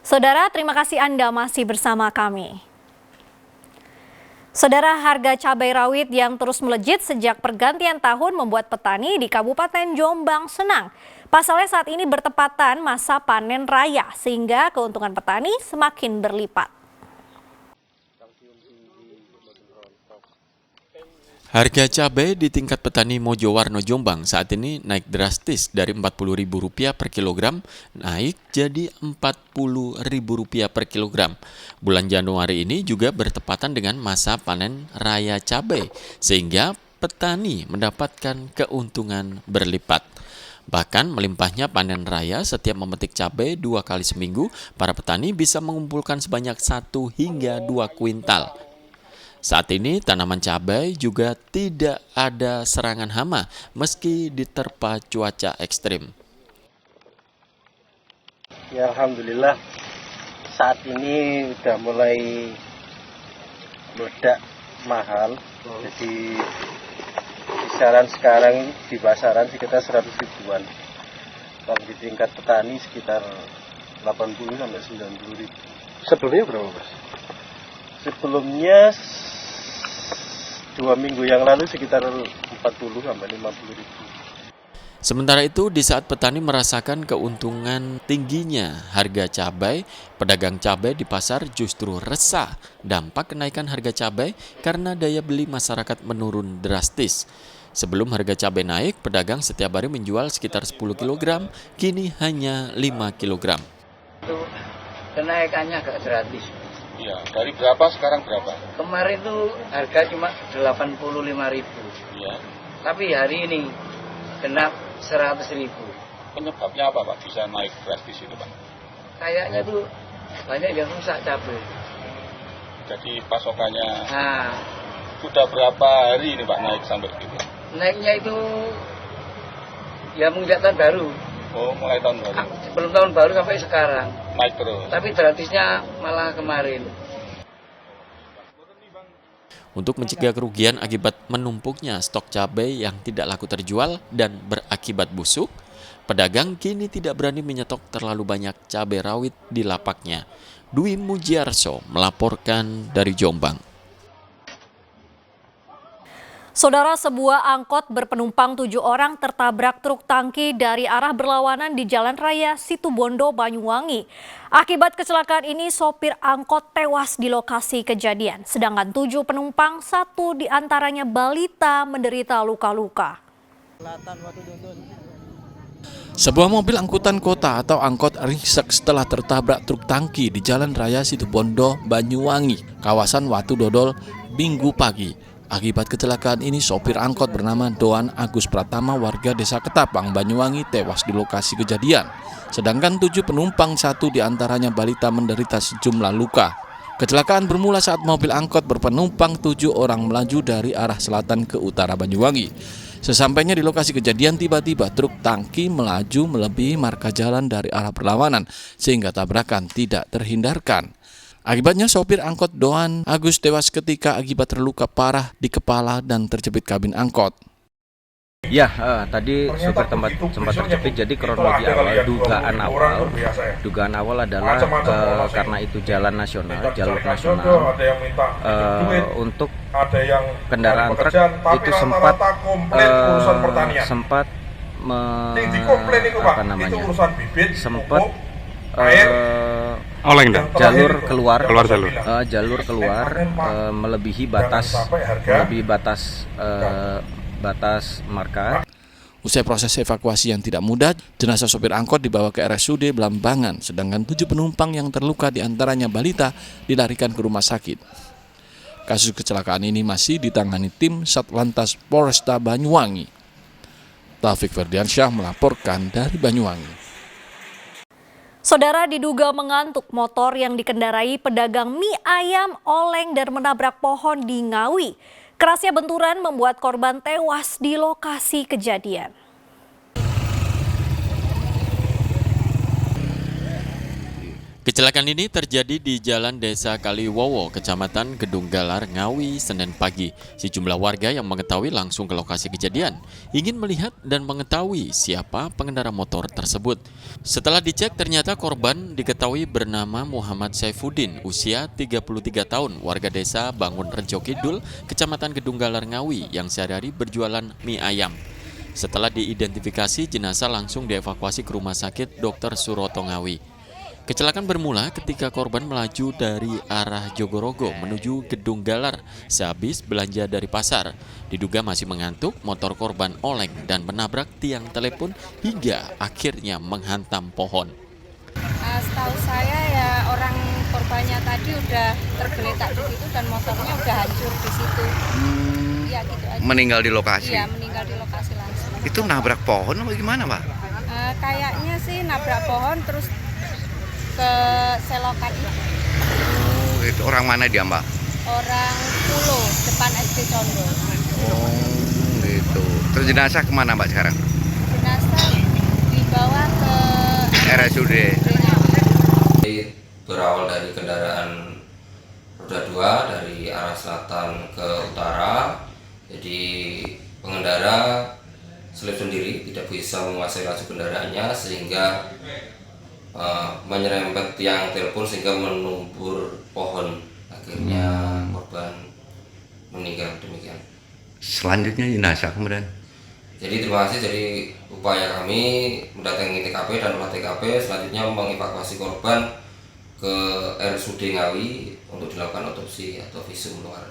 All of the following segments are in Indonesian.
Saudara, terima kasih Anda masih bersama kami. Saudara, harga cabai rawit yang terus melejit sejak pergantian tahun membuat petani di Kabupaten Jombang senang. Pasalnya saat ini bertepatan masa panen raya sehingga keuntungan petani semakin berlipat. Harga cabai di tingkat petani Mojowarno Jombang saat ini naik drastis dari Rp40.000 per kilogram naik jadi Rp40.000 per kilogram. Bulan Januari ini juga bertepatan dengan masa panen raya cabai sehingga petani mendapatkan keuntungan berlipat. Bahkan melimpahnya panen raya setiap memetik cabai 2 kali seminggu, para petani bisa mengumpulkan sebanyak 1 hingga 2 kuintal. Saat ini tanaman cabai juga tidak ada serangan hama meski diterpa cuaca ekstrim. Ya alhamdulillah saat ini udah mulai meledak mahal. Jadi kisaran sekarang di pasaran sekitar 100 ribuan. Kalau di tingkat petani sekitar 80 sampai 90 ribu. Sebelumnya berapa, Mas? Sebelumnya 2 minggu yang lalu sekitar 40 sampai 50 ribu. Sementara itu, di saat petani merasakan keuntungan tingginya harga cabai, pedagang cabai di pasar justru resah dampak kenaikan harga cabai karena daya beli masyarakat menurun drastis. Sebelum harga cabai naik, pedagang setiap hari menjual sekitar 10 kg, kini hanya 5 kg. Itu kenaikannya agak drastis. Iya, dari berapa sekarang berapa? Kemarin tuh harga cuma 85.000. Iya. Tapi hari ini kena 100.000. Penyebabnya apa, Pak? Bisa naik drastis itu, Pak? Kayaknya tuh banyak yang rusak cabai. Jadi pasokannya Nah, sudah berapa hari ini, Pak, naik sampai gitu? naiknya itu ya menginjak tahun baru. Oh, mulai tahun baru. Sebelum tahun baru sampai sekarang. Naik terus. Tapi drastisnya malah kemarin. Untuk mencegah kerugian akibat menumpuknya stok cabai yang tidak laku terjual dan berakibat busuk, pedagang kini tidak berani menyetok terlalu banyak cabai rawit di lapaknya. Dwi Mujiarso melaporkan dari Jombang. Saudara, sebuah angkot berpenumpang 7 orang tertabrak truk tangki dari arah berlawanan di Jalan Raya Situbondo, Banyuwangi. Akibat kecelakaan ini, sopir angkot tewas di lokasi kejadian. Sedangkan 7 penumpang, 1 diantaranya balita, menderita luka-luka. Sebuah mobil angkutan kota atau angkot ringsek setelah tertabrak truk tangki di Jalan Raya Situbondo, Banyuwangi, kawasan Watu Dodol, Minggu pagi. Akibat kecelakaan ini, sopir angkot bernama Doan Agus Pratama warga Desa Ketapang, Banyuwangi tewas di lokasi kejadian. Sedangkan 7 penumpang, 1 diantaranya balita, menderita sejumlah luka. Kecelakaan bermula saat mobil angkot berpenumpang 7 orang melaju dari arah selatan ke utara Banyuwangi. Sesampainya di lokasi kejadian, tiba-tiba truk tangki melaju melebihi marka jalan dari arah berlawanan sehingga tabrakan tidak terhindarkan. Akibatnya sopir angkot Doan Agus tewas ketika akibat terluka parah di kepala dan terjepit kabin angkot. Ya, tadi supir sempat terjepit. Jadi kronologi awal, dugaan awal adalah karena itu jalur nasional, untuk kendaraan truk itu sempat jalur keluar melebihi batas marka. Usai proses evakuasi yang tidak mudah, jenazah sopir angkot dibawa ke RSUD Blambangan, sedangkan 7 penumpang yang terluka diantaranya balita dilarikan ke rumah sakit. Kasus kecelakaan ini masih ditangani tim Satlantas Polresta Banyuwangi. Taufik Ferdiansyah melaporkan dari Banyuwangi. Saudara, diduga mengantuk, motor yang dikendarai pedagang mie ayam oleng dan menabrak pohon di Ngawi. Kerasnya benturan membuat korban tewas di lokasi kejadian. Kecelakaan ini terjadi di Jalan Desa Kaliwowo, Kecamatan Gedung Galar, Ngawi, Senin pagi. Sejumlah warga yang mengetahui langsung ke lokasi kejadian, ingin melihat dan mengetahui siapa pengendara motor tersebut. Setelah dicek, ternyata korban diketahui bernama Muhammad Saifuddin, usia 33 tahun, warga desa Bangun Rejo Kidul, Kecamatan Gedung Galar, Ngawi, yang sehari-hari berjualan mie ayam. Setelah diidentifikasi, jenazah langsung dievakuasi ke Rumah Sakit Dr. Suroto Ngawi. Kecelakaan bermula ketika korban melaju dari arah Jogorogo menuju Gedung Galar sehabis belanja dari pasar. Diduga masih mengantuk, motor korban oleng dan menabrak tiang telepon hingga akhirnya menghantam pohon. Setahu saya ya orang korbannya tadi udah tergeletak di situ dan motornya udah hancur di situ. Ya gitu aja. Meninggal di lokasi? Iya, meninggal di lokasi langsung. Itu nabrak pohon atau gimana, Pak? Kayaknya sih nabrak pohon terus ke selokan itu. Itu orang mana dia, Mbak? Orang Pulo, depan SD Condo. Oh, gitu. Terus jenazah kemana, Mbak, sekarang? Jenazah dibawa ke RSUD. Berawal dari kendaraan roda 2 dari arah selatan ke utara. Jadi pengendara selip sendiri, tidak bisa menguasai laju kendaraannya sehingga menyerempet tiang telepon sehingga menumbur pohon. Akhirnya korban meninggal demikian. Selanjutnya jenazah kemudian. Jadi terima kasih, jadi upaya kami mendatangi TKP dan olah TKP selanjutnya mengevakuasi korban ke RSUD Ngawi untuk dilakukan otopsi atau visum luar.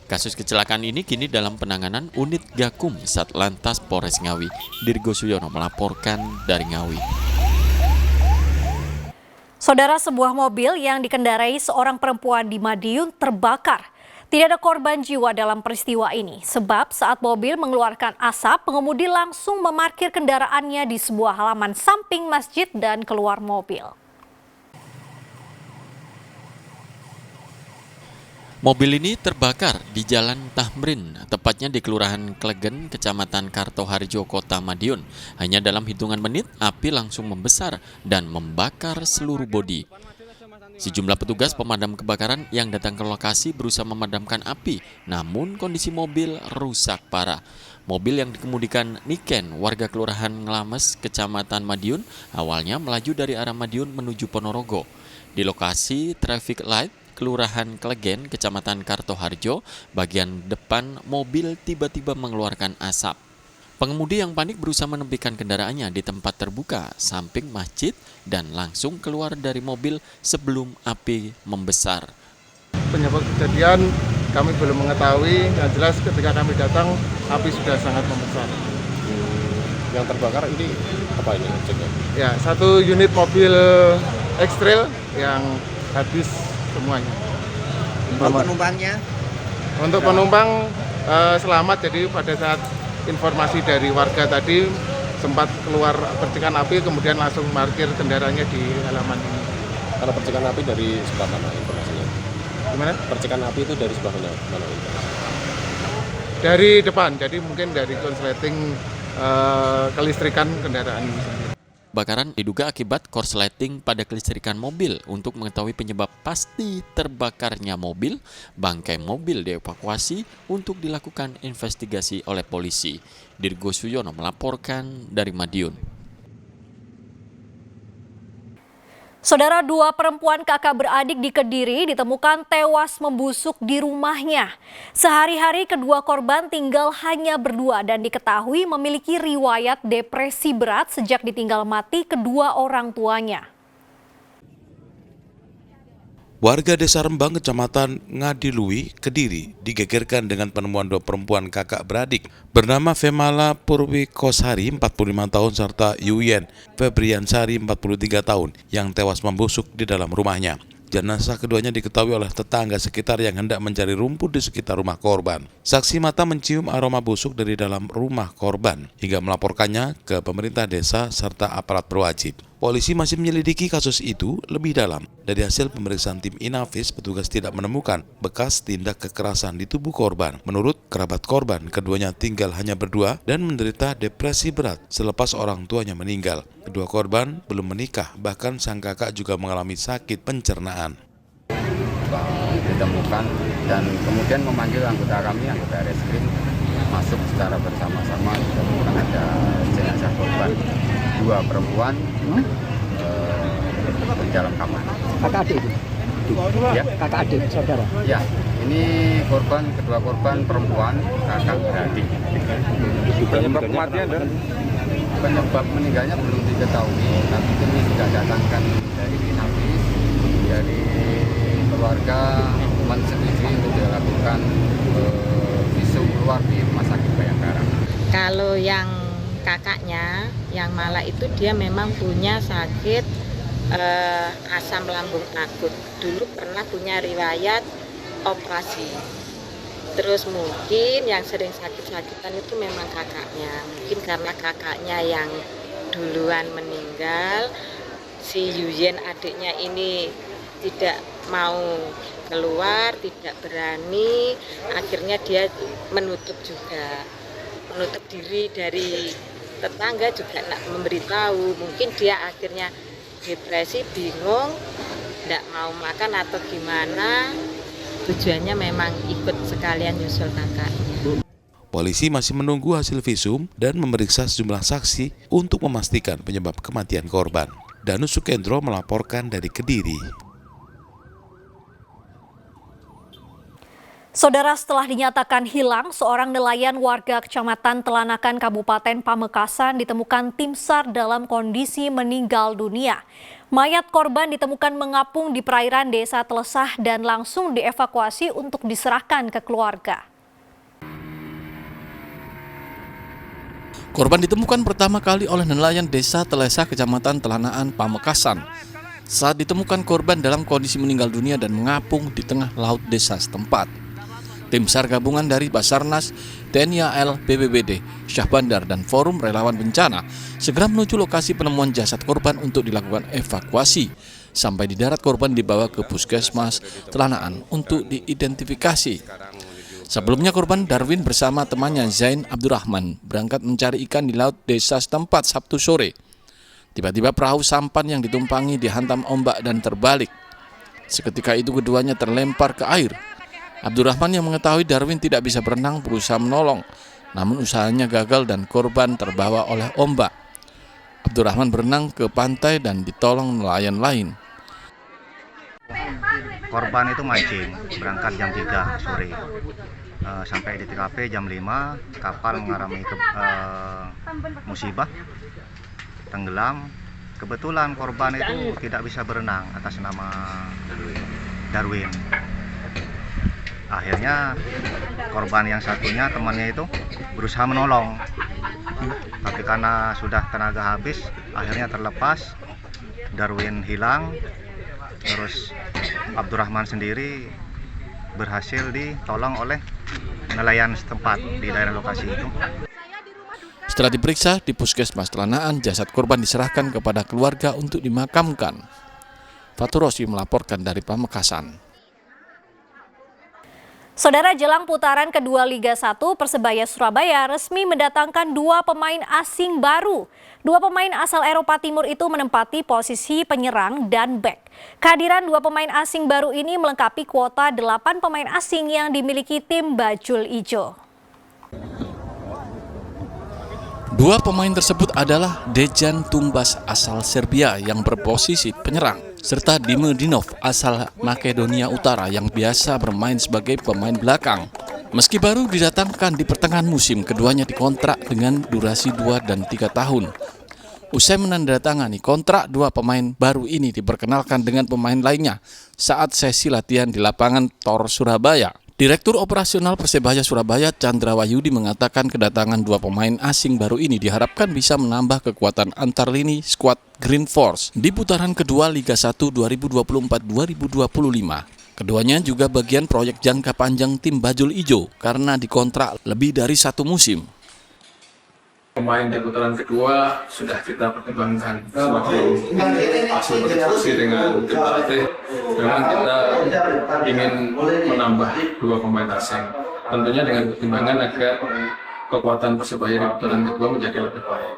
Kasus kecelakaan ini kini dalam penanganan unit Gakum Satlantas Polres Ngawi. Dirgo Suyono melaporkan dari Ngawi. Saudara, sebuah mobil yang dikendarai seorang perempuan di Madiun terbakar. Tidak ada korban jiwa dalam peristiwa ini, sebab saat mobil mengeluarkan asap, pengemudi langsung memarkir kendaraannya di sebuah halaman samping masjid dan keluar mobil. Mobil ini terbakar di Jalan Tamrin, tepatnya di Kelurahan Klegen, Kecamatan Kartoharjo, Kota Madiun. Hanya dalam hitungan menit, api langsung membesar dan membakar seluruh bodi. Sejumlah petugas pemadam kebakaran yang datang ke lokasi berusaha memadamkan api, namun kondisi mobil rusak parah. Mobil yang dikemudikan Niken, warga Kelurahan Nglames, Kecamatan Madiun, awalnya melaju dari arah Madiun menuju Ponorogo. Di lokasi traffic light Kelurahan Klegen, Kecamatan Kartoharjo, bagian depan mobil tiba-tiba mengeluarkan asap. Pengemudi yang panik berusaha menepikan kendaraannya di tempat terbuka, samping masjid, dan langsung keluar dari mobil sebelum api membesar. Penyebab kejadian kami belum mengetahui, yang jelas ketika kami datang, api sudah sangat membesar. Yang terbakar ini apa ini? Ya, satu unit mobil X-Trail yang habis semuanya. Untuk penumpangnya? Untuk penumpang selamat, jadi pada saat informasi dari warga tadi sempat keluar percikan api, kemudian langsung parkir kendaraannya di halaman ini. Kalau percikan api dari sebelah mana informasinya? Gimana? Percikan api itu dari sebelah mana informasinya? Dari depan, jadi mungkin dari konsleting kelistrikan kendaraan ini sendiri. Kebakaran diduga akibat korsleting pada kelistrikan mobil. Untuk mengetahui penyebab pasti terbakarnya mobil, bangkai mobil dievakuasi untuk dilakukan investigasi oleh polisi. Dirgo Suyono melaporkan dari Madiun. Saudara, dua perempuan kakak beradik di Kediri ditemukan tewas membusuk di rumahnya. Sehari-hari kedua korban tinggal hanya berdua dan diketahui memiliki riwayat depresi berat sejak ditinggal mati kedua orang tuanya. Warga Desa Rembang, Kecamatan Ngadilui, Kediri, digegerkan dengan penemuan dua perempuan kakak beradik bernama Femala Purwikosari, 45 tahun, serta Yuyen Febriansari, 43 tahun, yang tewas membusuk di dalam rumahnya. Jenazah keduanya diketahui oleh tetangga sekitar yang hendak mencari rumput di sekitar rumah korban. Saksi mata mencium aroma busuk dari dalam rumah korban hingga melaporkannya ke pemerintah desa serta aparat berwajib. Polisi masih menyelidiki kasus itu lebih dalam. Dari hasil pemeriksaan tim Inavis, petugas tidak menemukan bekas tindak kekerasan di tubuh korban. Menurut kerabat korban, keduanya tinggal hanya berdua dan menderita depresi berat selepas orang tuanya meninggal. Kedua korban belum menikah, bahkan sang kakak juga mengalami sakit pencernaan. Ditemukan dan kemudian memanggil anggota kami, anggota reskrim, masuk secara bersama-sama. Ditemukan ada jenazah korban, 2 perempuan di dalam kamar. Kakak adik itu? Ya, Kakak adik, saudara? ya, ini kedua korban perempuan, kakak beradik. Penyebab kematian dan Penyebab meninggalnya belum diketahui, tapi kami sudah datangkan dari Inavis, dari keluarga menyetujui untuk dilakukan visum keluar di Rumah Sakit Bayangkara. Kalau yang kakaknya, yang malah itu dia memang punya sakit asam lambung akut. Dulu pernah punya riwayat operasi. Terus mungkin yang sering sakit-sakitan itu memang kakaknya. Mungkin karena kakaknya yang duluan meninggal, si Yuyen adiknya ini tidak mau keluar, tidak berani, akhirnya dia menutup diri dari tetangga, juga tidak memberitahu. Mungkin dia akhirnya depresi, bingung, tidak mau makan atau gimana. Tujuannya memang ikut sekalian nyusul kakaknya. Polisi masih menunggu hasil visum dan memeriksa sejumlah saksi untuk memastikan penyebab kematian korban. Danus Sukendro melaporkan dari Kediri. Saudara, setelah dinyatakan hilang, seorang nelayan warga Kecamatan Telanakan Kabupaten Pamekasan ditemukan tim SAR dalam kondisi meninggal dunia. Mayat korban ditemukan mengapung di perairan Desa Telesah dan langsung dievakuasi untuk diserahkan ke keluarga. Korban ditemukan pertama kali oleh nelayan Desa Telesah, Kecamatan Telanaan, Pamekasan. Saat ditemukan korban dalam kondisi meninggal dunia dan mengapung di tengah laut desa setempat. Tim SAR gabungan dari Basarnas, TNI AL, BPBD, Syah Bandar, dan Forum Relawan Bencana segera menuju lokasi penemuan jasad korban untuk dilakukan evakuasi. Sampai di darat, korban dibawa ke Puskesmas Telanaan untuk diidentifikasi. Sebelumnya korban Darwin bersama temannya Zain Abdurrahman berangkat mencari ikan di laut desa setempat Sabtu sore. Tiba-tiba perahu sampan yang ditumpangi dihantam ombak dan terbalik. Seketika itu keduanya terlempar ke air. Abdurrahman yang mengetahui Darwin tidak bisa berenang berusaha menolong, namun usahanya gagal dan korban terbawa oleh ombak. Abdurrahman berenang ke pantai dan ditolong nelayan lain. Korban itu mancing, berangkat jam 3 sore. Sampai di TKP jam 5, kapal mengalami musibah, tenggelam. Kebetulan korban itu tidak bisa berenang atas nama Darwin. Akhirnya korban yang satunya, temannya itu berusaha menolong, tapi karena sudah tenaga habis, akhirnya terlepas. Darwin hilang, terus Abdurrahman sendiri berhasil ditolong oleh nelayan setempat di daerah lokasi itu. Setelah diperiksa di Puskesmas Telanaan, jasad korban diserahkan kepada keluarga untuk dimakamkan. Fatur Rosi melaporkan dari Pamekasan. Saudara, jelang putaran kedua Liga 1, Persebaya Surabaya resmi mendatangkan 2 pemain asing baru. 2 pemain asal Eropa Timur itu menempati posisi penyerang dan bek. Kehadiran 2 pemain asing baru ini melengkapi kuota 8 pemain asing yang dimiliki tim Bajul Ijo. 2 pemain tersebut adalah Dejan Tumbas asal Serbia yang berposisi penyerang, serta Dime Dinov asal Makedonia Utara yang biasa bermain sebagai pemain belakang. Meski baru didatangkan di pertengahan musim, keduanya dikontrak dengan durasi 2 dan 3 tahun. Usai menandatangani kontrak, 2 pemain baru ini diperkenalkan dengan pemain lainnya saat sesi latihan di lapangan Tor Surabaya. Direktur Operasional Persebaya Surabaya Chandra Wahyudi mengatakan kedatangan 2 pemain asing baru ini diharapkan bisa menambah kekuatan antar lini skuad Green Force di putaran kedua Liga 1 2024-2025. Keduanya juga bagian proyek jangka panjang tim Bajul Ijo karena dikontrak lebih dari 1 musim. Pemain di putaran kedua sudah kita pertimbangkan sebagai hasil berdiskusi dengan tim pelatih. Memang kita ingin menambah 2 pemain asing. Tentunya dengan pertimbangan agar kekuatan Persebaya di putaran kedua menjadi lebih baik.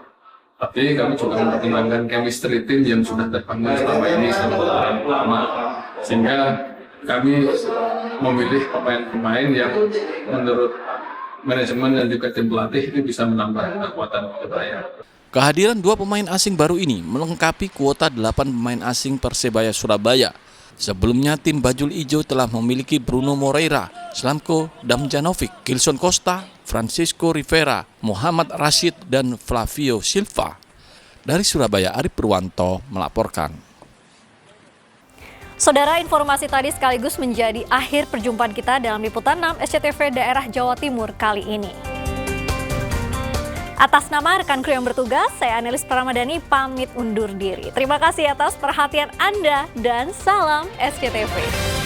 Tapi kami juga mempertimbangkan chemistry tim yang sudah terbangun selama ini selama putaran pertama. Sehingga kami memilih pemain-pemain yang menurut manajemen dan juga tim pelatih itu bisa menambah kekuatan Persebaya. Kehadiran 2 pemain asing baru ini melengkapi kuota 8 pemain asing Persebaya Surabaya. Sebelumnya tim Bajul Ijo telah memiliki Bruno Moreira, Slamko Damjanovic, Gilson Costa, Francisco Rivera, Muhammad Rashid, dan Flavio Silva. Dari Surabaya, Arif Purwanto melaporkan. Saudara, informasi tadi sekaligus menjadi akhir perjumpaan kita dalam liputan 6 SCTV daerah Jawa Timur kali ini. Atas nama rekan kru yang bertugas, saya Anelis Pramadani pamit undur diri. Terima kasih atas perhatian Anda dan salam SCTV.